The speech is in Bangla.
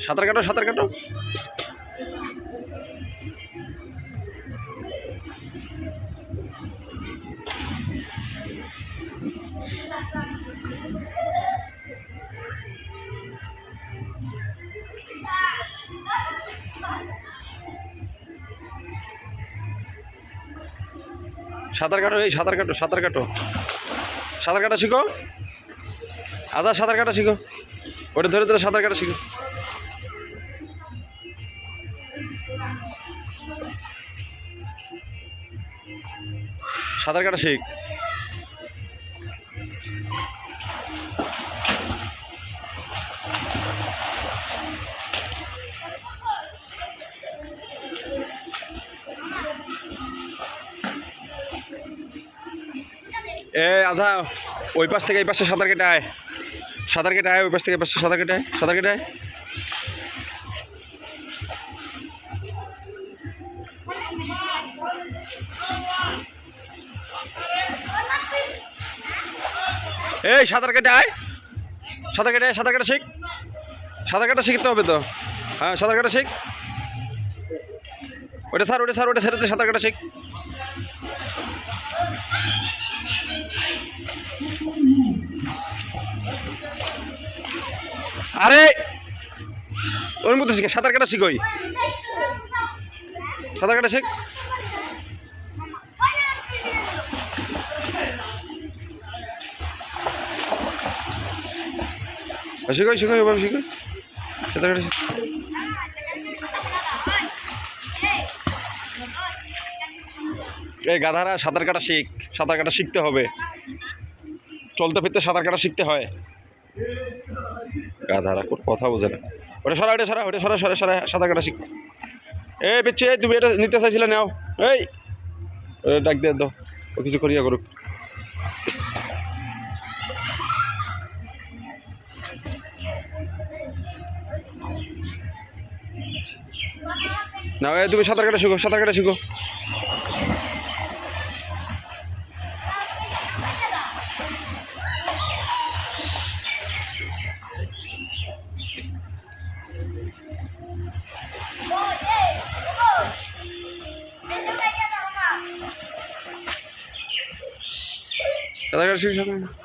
সাঁতার কাটো, সাঁতার কাটো। সাঁতার কাটো, এই সাঁতার কাটো, সাঁতার কাটো, সাঁতার কাটা শিখো। আদা সাঁতার কাটা শিখো, ওটা ধরে ধরে সাঁতার কাটা শিখো। সাঁতার কাটা শিখ। আচ্ছা, ওই পাশ থেকে এই পাশে সাঁতার কেটে আয়, সাঁতার কেটে আয়, ওই পাশ থেকে এই পাশে সাঁতার কেটে আয়, সাঁতার কেটে আয়। এই সাঁতার কেটে আয়, সাঁতার কেটে আয়, সাঁতার কাটা শিখ। সাঁতার কাটা শিখতে হবে তো। হ্যাঁ, সাঁতার কাটা শিখ। ওটা স্যার, ওটা স্যার, ওটা ছেড়ে সাঁতার কাটা শিখ। আরে ওর মতো শিখে সাঁতার কাটা শিখোই, সাঁতার কাটা শিখ। শিখোই শিখোই, ওভাবে শিখোই, সাঁতার কাটা শিখ। এই গাধারা সাঁতার কাটা শিখ, সাঁতার কাটা শিখতে হবে। চলতে ফিরতে সাঁতার কাটা শিখতে হয়। গাধারা কথা বোঝে না। ওটা সরা, ওটা সরা, ওটা সরা, সরা সরা, সাঁতার কাটা শিখ। এই পিচ্ছে, তুমি এটা নিতে চাইছিলে, নাও। এই ডাক দিয়ে দাও, ও কিছু করিয়া করুক। না, তুমি সাঁতার কাটা শিখো, সাঁতার কাটা শিখো। সাঁতার কাটা শিখো, সাঁতার।